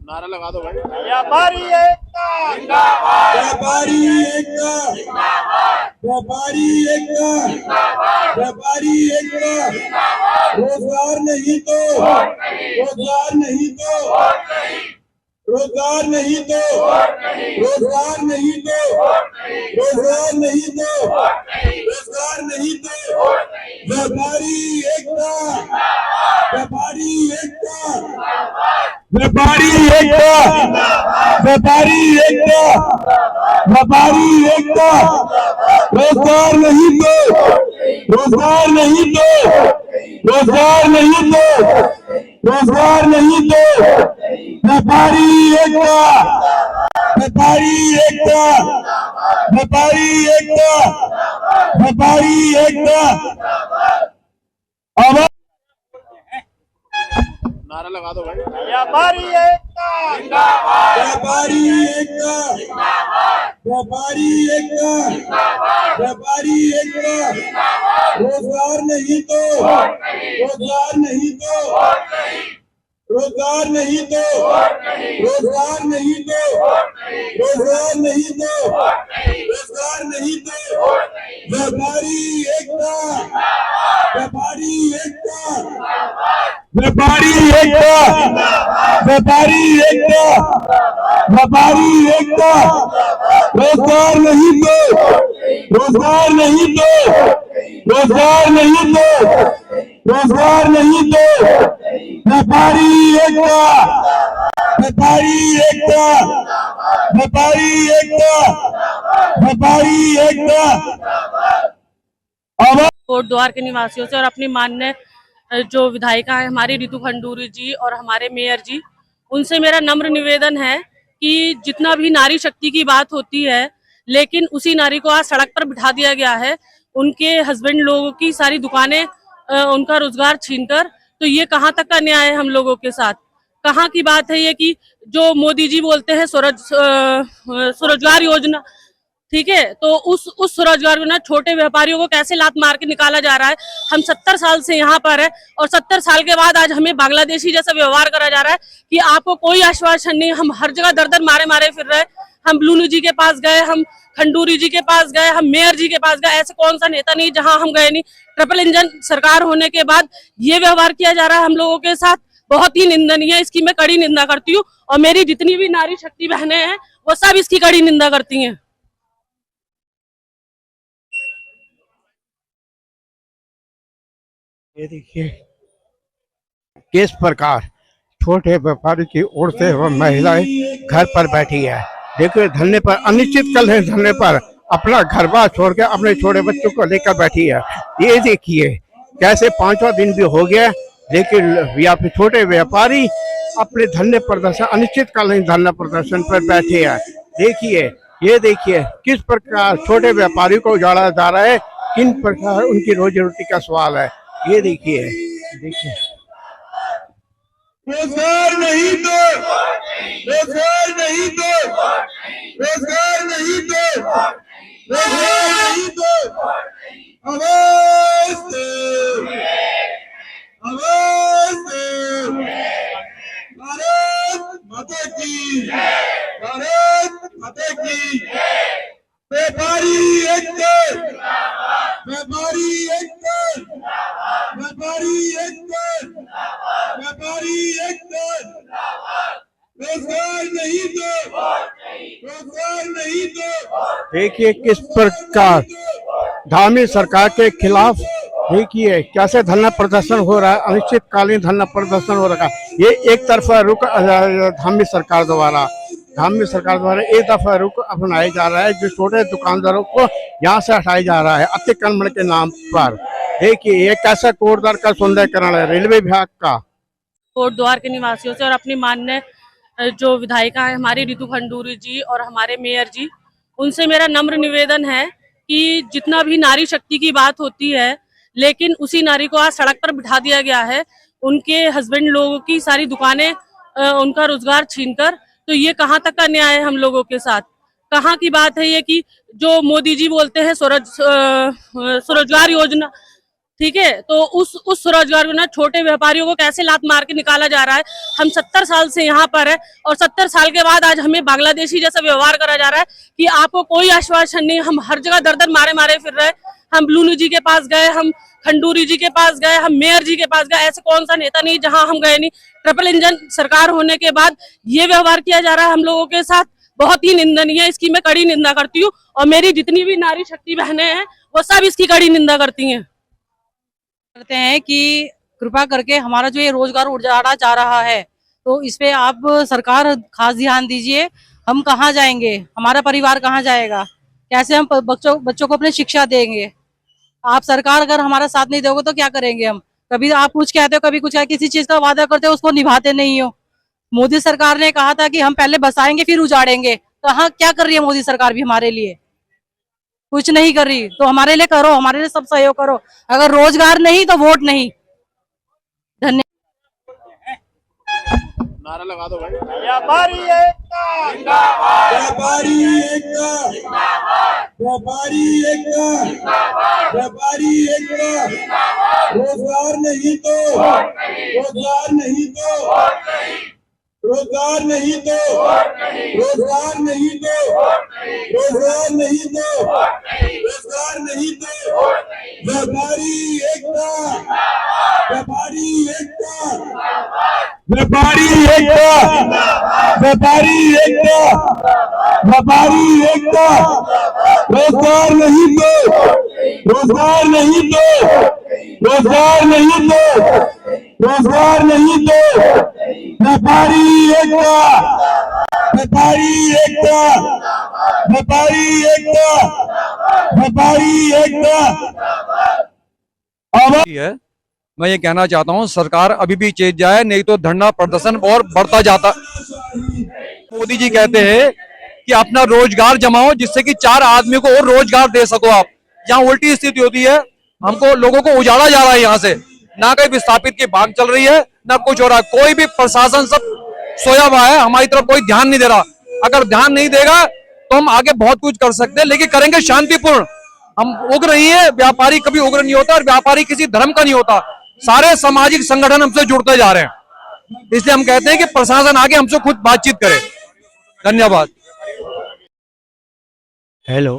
नारा लगा दो भाई। व्यापारी एकता जिंदाबाद, व्यापारी एकता जिंदाबाद, व्यापारी एकता जिंदाबाद, व्यापारी एकता जिंदाबाद। रोजगार नहीं तो रोजगार नहीं तो रोजगार नहीं तो रोजगार नहीं तो रोजगार नहीं तो रोजगार नहीं तो व्यापारी एकता व्यापारी एकता व्यापारी एकता व्यापारी एकता व्यापारी एकता रोजगार नहीं तो रोजगार नहीं तो रोजगार नहीं तो रोजगार नहीं तो व्यापारी एकता व्यापारी एकता व्यापारी एकता व्यापारी एकता। नारा लगा दो भाई। व्यापारी एकता जिंदाबाद, व्यापारी एकता जिंदाबाद, व्यापारी एकता जिंदाबाद, व्यापारी एकता रोजगार नहीं तो रोजगार नहीं तो रोजगार नहीं तो रोजगार नहीं तो रोजगार नहीं तो रोजगार नहीं तो व्यापारी एकता व्यापारी एकता व्यापारी एकता व्यापारी एकता व्यापारी एकता रोजगार नहीं तो रोजगार नहीं तो रोजगार नहीं तो रोजगार नहीं तो व्यापारी एकता व्यापारी एकता व्यापारी एकता व्यापारी एकता। कोटद्वार के निवासियों से और अपनी माननीय जो विधायिका है हमारी रितु खंडूरी जी और हमारे मेयर जी, उनसे मेरा नम्र निवेदन है कि जितना भी नारी शक्ति की बात होती है, लेकिन उसी नारी को आज सड़क पर बिठा दिया गया है। उनके हस्बैंड लोगों की सारी दुकानें उनका रोजगार छीनकर, तो ये कहाँ तक का न्याय है हम लोगों के साथ? कहाँ की बात है ये कि जो मोदी जी बोलते हैं स्वरोजगार योजना, ठीक है, तो उस स्वरोजगार योजना छोटे व्यापारियों को कैसे लात मार के निकाला जा रहा है। हम 70 साल से यहाँ पर है और 70 साल के बाद आज हमें बांग्लादेशी जैसा व्यवहार करा जा रहा है कि आपको कोई आश्वासन नहीं। हम हर जगह दर दर मारे मारे फिर रहे। हम ब्लूनू जी के पास गए, हम खंडूरी जी के पास गए, हम मेयर जी के पास गए, ऐसे कौन सा नेता नहीं जहां हम गए नहीं। ट्रिपल इंजन सरकार होने के बाद ये व्यवहार किया जा रहा है हम लोगों के साथ, बहुत ही निंदनीय है। इसकी मैं कड़ी निंदा करती हूँ और मेरी जितनी भी नारी शक्ति बहनें हैं वो सब इसकी कड़ी निंदा करती हैं। ये देखिए किस प्रकार छोटे व्यापारी की ओर से वह महिलाएं घर पर बैठी है। देखिए धरने पर, अनिश्चित काल है धरने पर अपना घर बार छोड़ के अपने छोटे बच्चों को लेकर बैठी है। ये देखिए कैसे 5वां दिन भी हो गया, लेकिन यहाँ पे छोटे व्यापारी अपने धरने प्रदर्शन, अनिश्चितकालीन धरना प्रदर्शन पर बैठे हैं। देखिए ये देखिए किस प्रकार छोटे व्यापारी को उजाड़ा जा रहा है, किन प्रकार उनकी रोजी रोटी का सवाल है। ये देखिए देखिए रोजगार नहीं तो रोजगार नहीं तो रोजगार नहीं तो रोजगार नहीं तो आवाज दो आवाज दो। भारत माता की भारत माता की। व्यापारी एकता व्यापारी एकता व्यापारी एकता व्यापारी एकता रोजगार नहीं तो रोजगार नहीं तो। देखिए किस प्रकार धामी सरकार के खिलाफ देखिए कैसे धरना प्रदर्शन हो रहा है, अनिश्चितकालीन धरना प्रदर्शन हो रहा है। ये एक तरफा रुख धामी सरकार द्वारा एक दफा रुख अपनाया जा रहा है, जो छोटे दुकानदारों को यहाँ से हटाया जा रहा है अतिक्रमण के नाम पर। देखिए ये कैसा कोटद्वार का सौंदर्यकरण है रेलवे विभाग का। कोटद्वार के निवासियों से और अपनी माननीय जो विधायिका है हमारी रितु खंडूरी जी और हमारे मेयर जी, उनसे मेरा नम्र निवेदन है कि जितना भी नारी शक्ति की बात होती है, लेकिन उसी नारी को आज सड़क पर बिठा दिया गया है। उनके हस्बैंड लोगों की सारी दुकानें उनका रोजगार छीनकर, तो ये कहाँ तक का न्याय है हम लोगों के साथ? कहाँ की बात है ये कि जो मोदी जी बोलते हैं स्वरोजगार योजना, ठीक है, तो उस स्वरोजगार को ना छोटे व्यापारियों को कैसे लात मार के निकाला जा रहा है। हम 70 साल से यहाँ पर है और 70 साल के बाद आज हमें बांग्लादेशी जैसा व्यवहार करा जा रहा है कि आपको कोई आश्वासन नहीं। हम हर जगह दर दर मारे मारे फिर रहे हैं। हम ब्लूनू जी के पास गए, हम खंडूरी जी के पास गए, हम मेयर जी के पास गए, ऐसे कौन सा नेता नहीं जहां हम गए नहीं। ट्रिपल इंजन सरकार होने के बाद ये व्यवहार किया जा रहा है हम लोगों के साथ, बहुत ही निंदनीय है। इसकी मैं कड़ी निंदा करती हूँ और मेरी जितनी भी नारी शक्ति बहनें हैं वो सब इसकी कड़ी निंदा करती हैं। करते हैं कि कृपा करके हमारा जो ये रोजगार उजाड़ा जा रहा है तो इस पे आप सरकार खास ध्यान दीजिए। हम कहाँ जाएंगे, हमारा परिवार कहाँ जाएगा, कैसे हम बच्चों को अपने शिक्षा देंगे। आप सरकार अगर हमारा साथ नहीं दोगे तो क्या करेंगे हम। कभी आप कुछ कहते हो, कभी कुछ किसी चीज का वादा करते हो, उसको निभाते नहीं हो। मोदी सरकार ने कहा था कि हम पहले बसाएंगे फिर उजाड़ेंगे, तो हाँ क्या कर रही है मोदी सरकार भी हमारे लिए? कुछ नहीं कर रही। तो हमारे लिए करो, हमारे लिए सब सहयोग करो। अगर रोजगार नहीं तो वोट नहीं। धन्यवाद। नारा लगा दो भाई। व्यापारी एकता जिंदाबाद, व्यापारी एकता, व्यापारी एकता, व्यापारी एकता, रोजगार नहीं तो, रोजगार नहीं तो, रोजगार नहीं तो, रोजगार नहीं तो, रोजगार नहीं तो, रोजगार नहीं तो, व्यापारी एकता, व्यापारी एकता, व्यापारी एकता, व्यापारी एकता, व्यापारी एकता, रोजगार नहीं तो, रोजगार नहीं तो, रोजगार नहीं तो, रोजगार नहीं तो, व्यापारी एकता, व्यापारी एकता, व्यापारी एकता, व्यापारी एकता। है। मैं ये कहना चाहता हूँ सरकार अभी भी चेत जाए, नहीं तो धरना प्रदर्शन और बढ़ता जाता। मोदी जी कहते हैं कि अपना रोजगार जमाओ जिससे कि 4 आदमी को और रोजगार दे सको आप। यहाँ उल्टी स्थिति होती है, हमको लोगों को उजाड़ा जा रहा है। यहाँ से ना कहीं विस्थापित की भाग चल रही है ना कुछ हो रहा है। कोई भी प्रशासन सब सोया हुआ है, हमारी तरफ कोई ध्यान नहीं दे रहा। अगर ध्यान नहीं देगा तो हम आगे बहुत कुछ कर सकते हैं, लेकिन करेंगे शांतिपूर्ण। हम उग्र नहीं है, व्यापारी कभी उग्र नहीं होता और व्यापारी किसी धर्म का नहीं होता। सारे सामाजिक संगठन हमसे जुड़ते जा रहे हैं, इसलिए हम कहते हैं कि प्रशासन आगे हमसे खुद बातचीत करे। धन्यवाद। हेलो,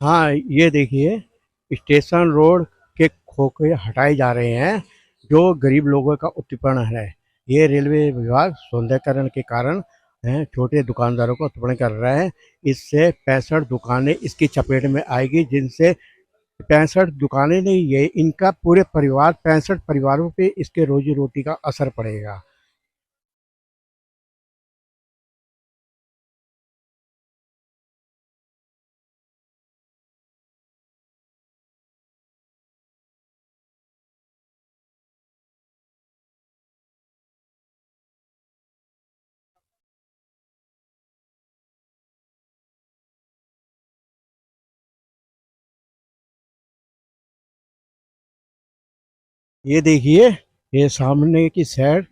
हाँ ये देखिए स्टेशन रोड के खोखे हटाए जा रहे हैं जो गरीब लोगों का उत्पीड़न है। ये रेलवे विभाग सौंदर्यकरण के कारण छोटे दुकानदारों को उत्पीड़न कर रहा है। इससे 65 दुकानें इसकी चपेट में आएगी, जिनसे 65 दुकानें नहीं, ये इनका पूरे परिवार 65 परिवारों पे इसके रोजी रोटी का असर पड़ेगा। ये देखिए, ये सामने की साइड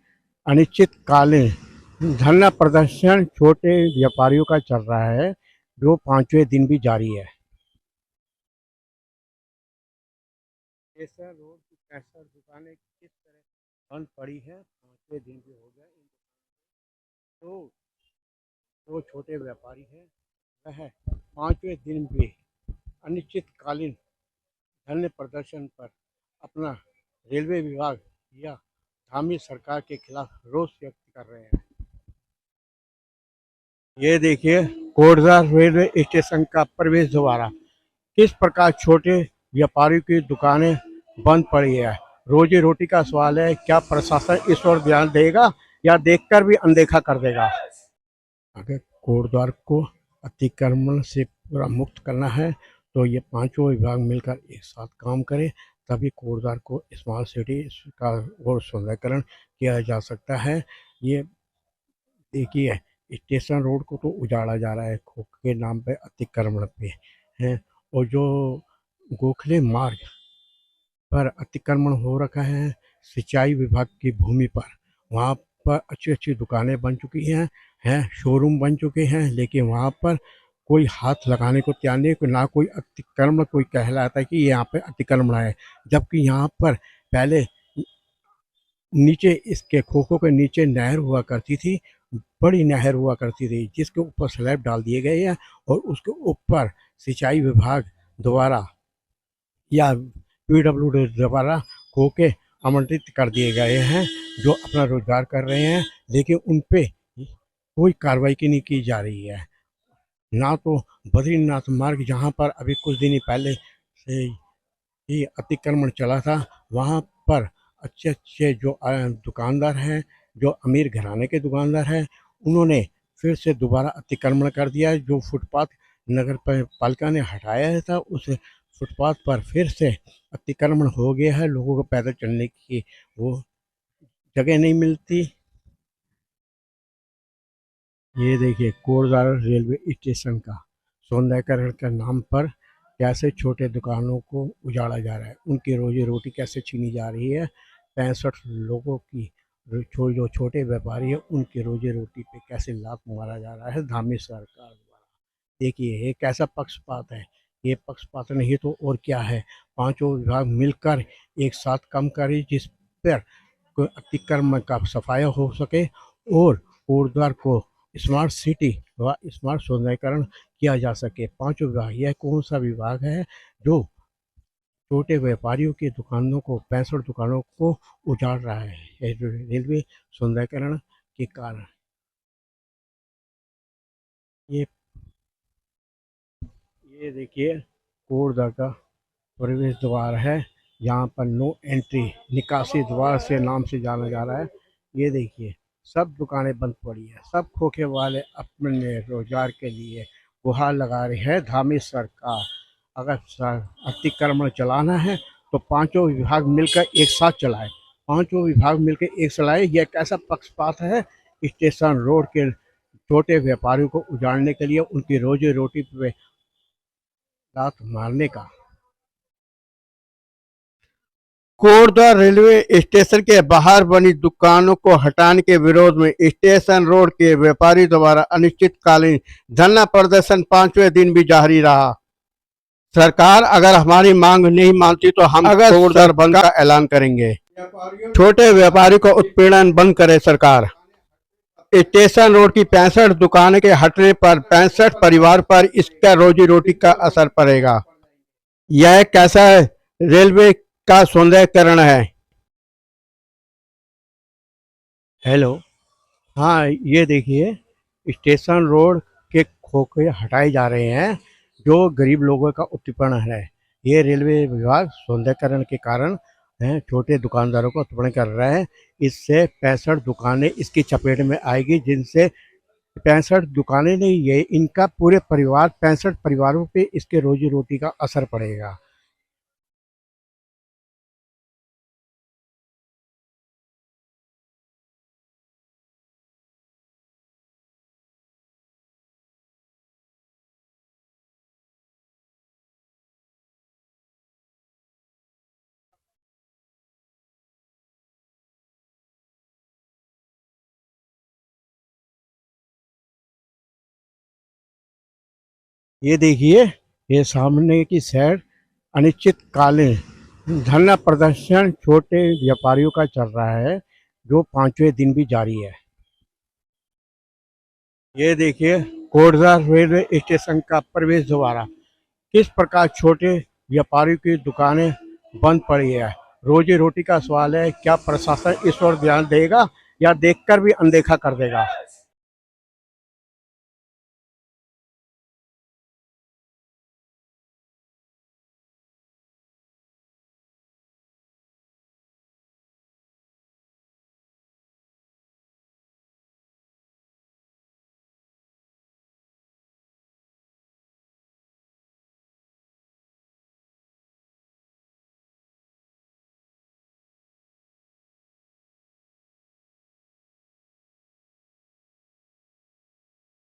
अनिश्चितकालीन धरना प्रदर्शन छोटे व्यापारियों का चल रहा है, जो 5वें दिन भी जारी है। रोड की 65 दुकानें किस तरह बंद पड़ी है, 5वें दिन भी हो गया। तो जो छोटे व्यापारी हैं वह 5वें दिन भी अनिश्चितकालीन धरने प्रदर्शन पर अपना रेलवे विभाग या धामी सरकार के खिलाफ रोष व्यक्त कर रहे हैं। ये देखिए कोटद्वार रेलवे स्टेशन का प्रवेश द्वार, किस प्रकार छोटे व्यापारियों की दुकानें बंद पड़ी है। रोजी रोटी का सवाल है, क्या प्रशासन इस ओर ध्यान देगा या देखकर भी अनदेखा कर देगा। अगर कोटद्वार को अतिक्रमण से पूरा मुक्त करना है तो ये 5 विभाग मिलकर एक साथ काम करें, तभी कोटद्वार को स्मार्ट सिटी का और सौंदर्यकरण किया जा सकता है। ये देखिए स्टेशन रोड को तो उजाड़ा जा रहा है खोखे के नाम पे, अतिक्रमण पे है, और जो गोखले मार्ग पर अतिक्रमण हो रखा है सिंचाई विभाग की भूमि पर, वहाँ पर अच्छी अच्छी दुकानें बन चुकी हैं, शोरूम बन चुके हैं, लेकिन वहाँ पर कोई हाथ लगाने को तैयार नहीं, ना कोई अतिक्रमण कोई कहलाता है कि यहाँ पे अतिक्रमण है, जबकि यहाँ पर पहले नीचे इसके खोखों के नीचे नहर हुआ करती थी, बड़ी नहर हुआ करती थी, जिसके ऊपर स्लैब डाल दिए गए हैं और उसके ऊपर सिंचाई विभाग द्वारा या पीडब्ल्यूडी द्वारा खोखे आमंत्रित कर दिए गए हैं, जो अपना रोजगार कर रहे हैं, लेकिन उन पे कोई कार्रवाई की नहीं की जा रही है। ना तो बद्रीनाथ मार्ग, जहाँ पर अभी कुछ दिन पहले से ही अतिक्रमण चला था, वहाँ पर अच्छे अच्छे जो दुकानदार हैं, जो अमीर घराने के दुकानदार हैं, उन्होंने फिर से दोबारा अतिक्रमण कर दिया है। जो फुटपाथ नगर पालिका ने हटाया था, उस फुटपाथ पर फिर से अतिक्रमण हो गया है। लोगों को पैदल चलने की वो जगह नहीं मिलती। ये देखिए कोटद्वार रेलवे स्टेशन का सौंदर्यकरण के नाम पर कैसे छोटे दुकानों को उजाड़ा जा रहा है, उनकी रोजी रोटी कैसे छीनी जा रही है। 65 लोगों की जो छोटे व्यापारी है, उनकी रोजी रोटी पे कैसे लात मारा जा रहा है धामी सरकार द्वारा। देखिए ये कैसा पक्षपात है, ये पक्षपात नहीं तो और क्या है। पांचों विभाग मिलकर एक साथ काम करें, जिस पर कोई अतिक्रमण का सफाया हो सके और कोटद्वार को स्मार्ट सिटी व स्मार्ट सौंदर्यकरण किया जा सके। पांचों विभाग, यह कौन सा विभाग है जो छोटे व्यापारियों की दुकानों को 65 दुकानों को उजाड़ रहा है रेलवे सौंदर्यकरण के कारण। ये देखिए कोटद्वार का प्रवेश द्वार है, यहाँ पर नो एंट्री निकासी द्वार से नाम से जाना जा रहा है। ये देखिए सब दुकानें बंद पड़ी है, सब खोखे वाले अपने रोजगार के लिए गुहार लगा रही है धामी सरकार। अगर अतिक्रमण चलाना है तो पांचों विभाग मिलकर एक साथ चलाए, पांचों विभाग मिलकर एक चलाए। यह कैसा पक्षपात है स्टेशन रोड के छोटे व्यापारियों को उजाड़ने के लिए, उनकी रोजी रोटी पे लात मारने का। कोटद्वार रेलवे स्टेशन के बाहर बनी दुकानों को हटाने के विरोध में स्टेशन रोड के व्यापारी द्वारा अनिश्चितकालीन धरना प्रदर्शन 5वें दिन भी जारी रहा। सरकार अगर हमारी मांग नहीं मानती तो हम कोटद्वार बंद का ऐलान करेंगे। छोटे व्यापारी को उत्पीड़न बंद करे सरकार। स्टेशन रोड की 65 दुकानें के हटने पर 65 परिवार पर इसका रोजी रोटी का असर पड़ेगा। यह कैसा रेलवे का सौंदर्यकरण है। हेलो, हाँ ये देखिए स्टेशन रोड के खोखे हटाए जा रहे हैं, जो गरीब लोगों का उत्पीड़न है। ये रेलवे विभाग सौंदर्यकरण के कारण छोटे दुकानदारों को उत्पीड़न कर रहा है। इससे 65 दुकानें इसकी चपेट में आएगी, जिनसे 65 दुकानें नहीं, ये इनका पूरे परिवार 65 परिवारों पे इसके रोजी रोटी का असर पड़ेगा। ये देखिए ये सामने की साइड अनिश्चितकालीन धरना प्रदर्शन छोटे व्यापारियों का चल रहा है, जो 5वें दिन भी जारी है। ये देखिए कोटद्वार रेलवे स्टेशन का प्रवेश द्वार, किस प्रकार छोटे व्यापारियों की दुकानें बंद पड़ी है। रोजी रोटी का सवाल है, क्या प्रशासन इस ओर ध्यान देगा या देखकर भी अनदेखा कर देगा।